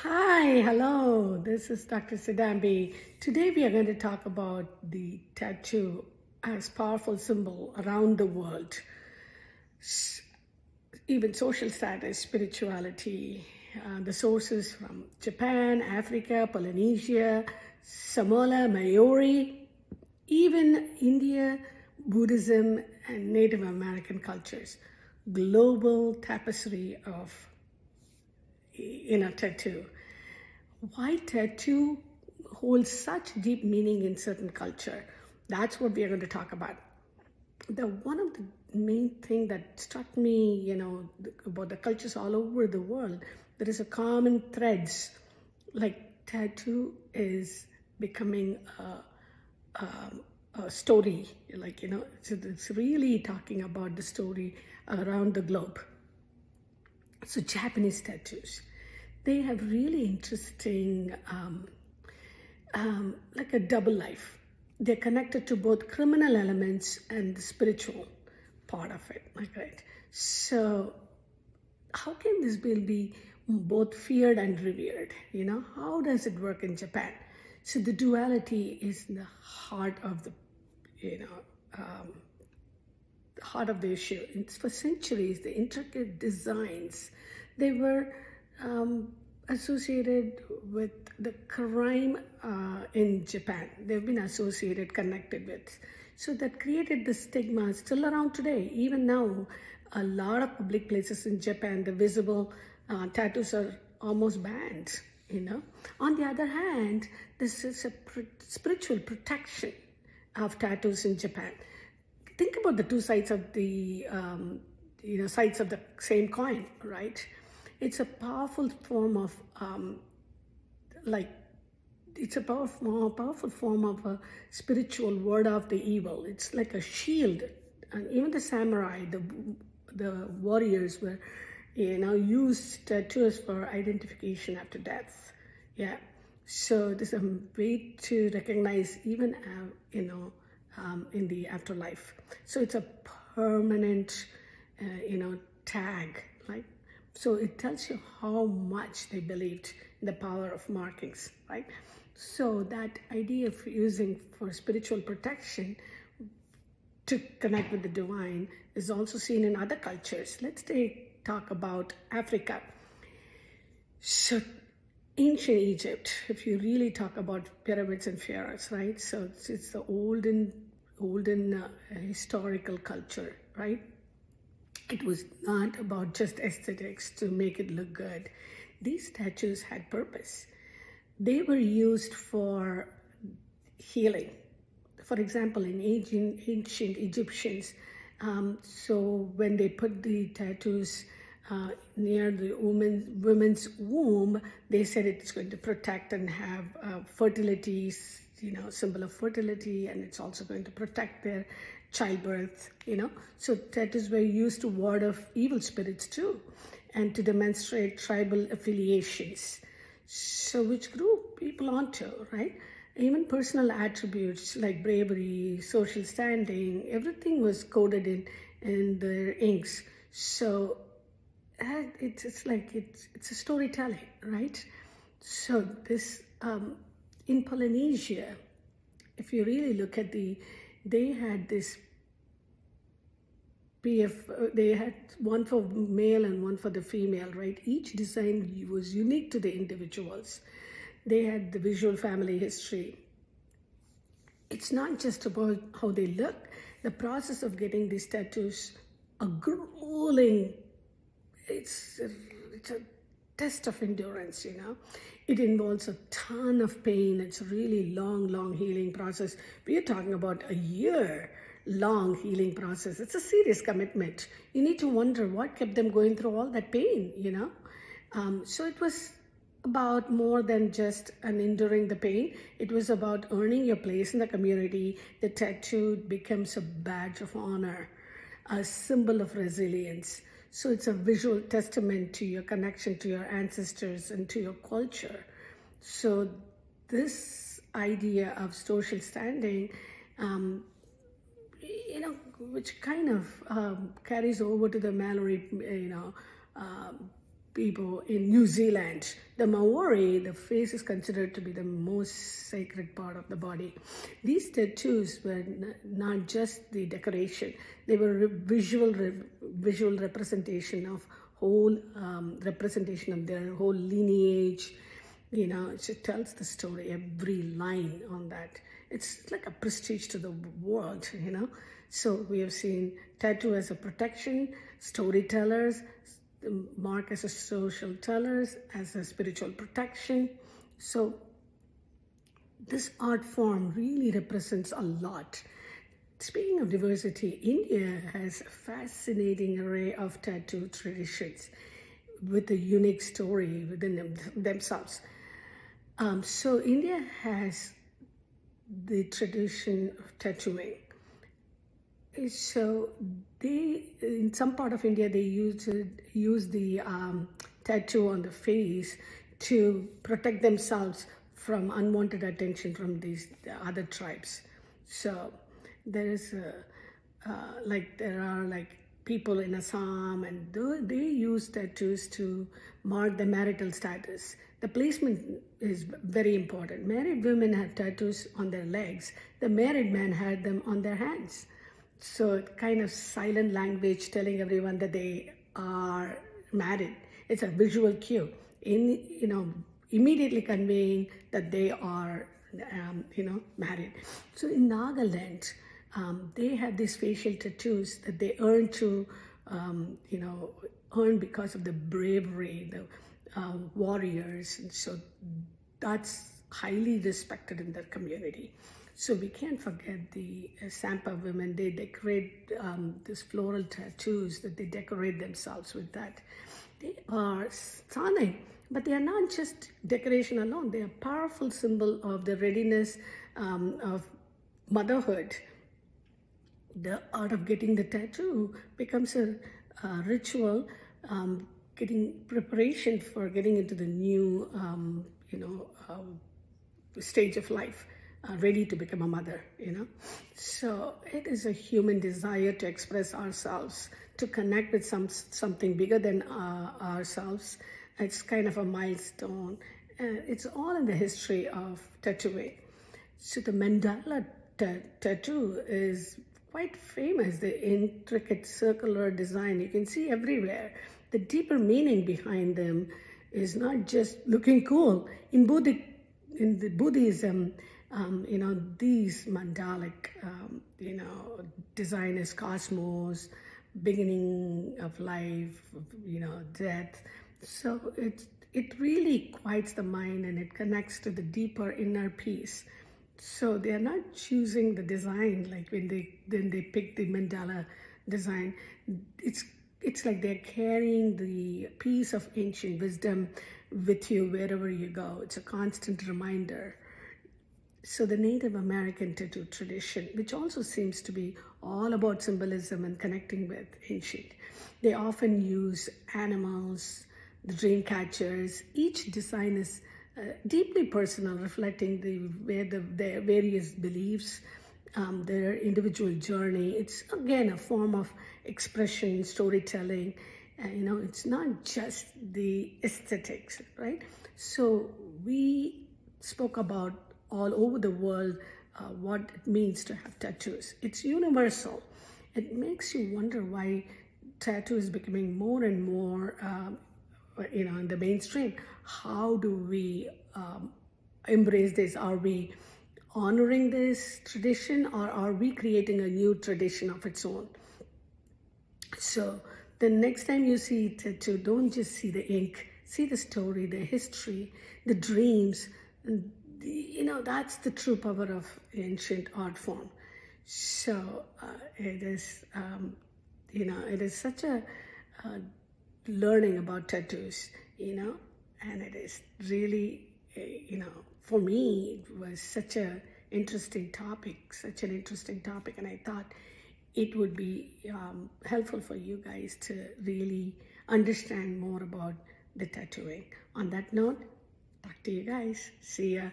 Hi, hello. This is Dr. Cidambi. Today we are going to talk about the tattoo as powerful symbol around the world, even social status, spirituality. The sources from Japan, Africa, Polynesia, Samoa, Maori, even India, Buddhism, and Native American cultures. Global tapestry of tattoo. Why tattoo holds such deep meaning in certain culture? That's what we are going to talk about. The one of the main thing that struck me, about the cultures all over the world, there is a common threads. Like tattoo is becoming a story. It's really talking about the story around the globe. So Japanese tattoos, they have really interesting, like a double life. They're connected to both criminal elements and the spiritual part of it. Like right. So how can this bill be both feared and revered? How does it work in Japan? So the duality is the heart of the, you know, heart of the issue. For centuries, the intricate designs, they were associated with the crime in Japan. They've been associated, connected with. So that created the stigma still around today. Even now, a lot of public places in Japan, the visible tattoos are almost banned. On the other hand, this is a spiritual protection of tattoos in Japan. Think about the two sides of the sides of the same coin, right? It's a powerful form of like it's a powerful form of a spiritual word of the evil. It's like a shield, and even the samurai, the warriors were used tattoos for identification after death. Yeah, so there's a way to recognize even in the afterlife. So it's a permanent tag, right? So it tells you how much they believed in the power of markings, right? So that idea of using for spiritual protection to connect with the divine is also seen in other cultures. Let's talk about Africa. So ancient Egypt, if you really talk about pyramids and pharaohs, right? So it's the olden historical culture, right? It was not about just aesthetics to make it look good. These statues had purpose. They were used for healing. For example, in ancient Egyptians, so when they put the tattoos near the woman's womb, they said it's going to protect and have fertility, symbol of fertility, and it's also going to protect their childbirth. So tattoos were used to ward off evil spirits too, and to demonstrate tribal affiliations. So which group people onto, right? Even personal attributes like bravery, social standing, everything was coded in their inks. So it's a storytelling, right? So this in Polynesia, if you really look at they had this they had one for male and one for the female, right? Each design was unique to the individuals. They had the visual family history. It's not just about how they look. The process of getting these tattoos, a grueling, it's a test of endurance. It involves a ton of pain. It's a really long healing process. We are talking about a year long healing process. It's a serious commitment. You need to wonder what kept them going through all that pain. So it was about more than just an enduring the pain. It was about earning your place in the community. The tattoo becomes a badge of honor, a symbol of resilience. So it's a visual testament to your connection to your ancestors and to your culture. So this idea of social standing, which kind of carries over to the Mallory, people in New Zealand. The Maori, the face is considered to be the most sacred part of the body. These tattoos were not just the decoration; they were visual representation of whole representation of their whole lineage. It tells the story, every line on that. It's like a prestige to the world. So we have seen tattoo as a protection, storytellers, mark as a social tellers, as a spiritual protection. So this art form really represents a lot. Speaking of diversity, India has a fascinating array of tattoo traditions with a unique story within themselves. So India has the tradition of tattooing. So in some part of India, they use the tattoo on the face to protect themselves from unwanted attention from these other tribes. So there is there are people in Assam, and they use tattoos to mark the marital status. The placement is very important. Married women have tattoos on their legs. The married men had them on their hands. So kind of silent language telling everyone that they are married. It's a visual cue, immediately conveying that they are, married. So in Nagaland, they have these facial tattoos that they earn because of the bravery, the warriors. And so that's highly respected in their community. So we can't forget the Sampa women. They decorate these floral tattoos that they decorate themselves with that. They are stunning, but they are not just decoration alone. They are a powerful symbol of the readiness of motherhood. The art of getting the tattoo becomes a ritual, getting preparation for getting into the new, stage of life. Ready to become a mother, So it is a human desire to express ourselves, to connect with something bigger than ourselves. It's kind of a milestone. It's all in the history of tattooing. So the mandala tattoo is quite famous, the intricate circular design you can see everywhere. The deeper meaning behind them is not just looking cool. In the Buddhism, these mandalic, design is cosmos, beginning of life, death. So it really quiets the mind and it connects to the deeper inner peace. So they are not choosing the design like when they pick the mandala design. It's like they're carrying the piece of ancient wisdom with you wherever you go. It's a constant reminder. So the Native American tattoo tradition, which also seems to be all about symbolism and connecting with ancient, they often use animals, the dream catchers. Each design is deeply personal, reflecting their various beliefs, their individual journey. It's again a form of expression, storytelling. It's not just the aesthetics, right? So we spoke about all over the world what it means to have tattoos. It's universal. It makes you wonder why tattoo is becoming more and more in the mainstream. How do we embrace this? Are we honoring this tradition, or are we creating a new tradition of its own? So the next time you see tattoo, don't just see the ink, see the story, the history, the dreams. That's the true power of ancient art form. So it is such a learning about tattoos, and it is really, for me, it was such an interesting topic, and I thought it would be helpful for you guys to really understand more about the tattooing. On that note, talk to you guys. See ya.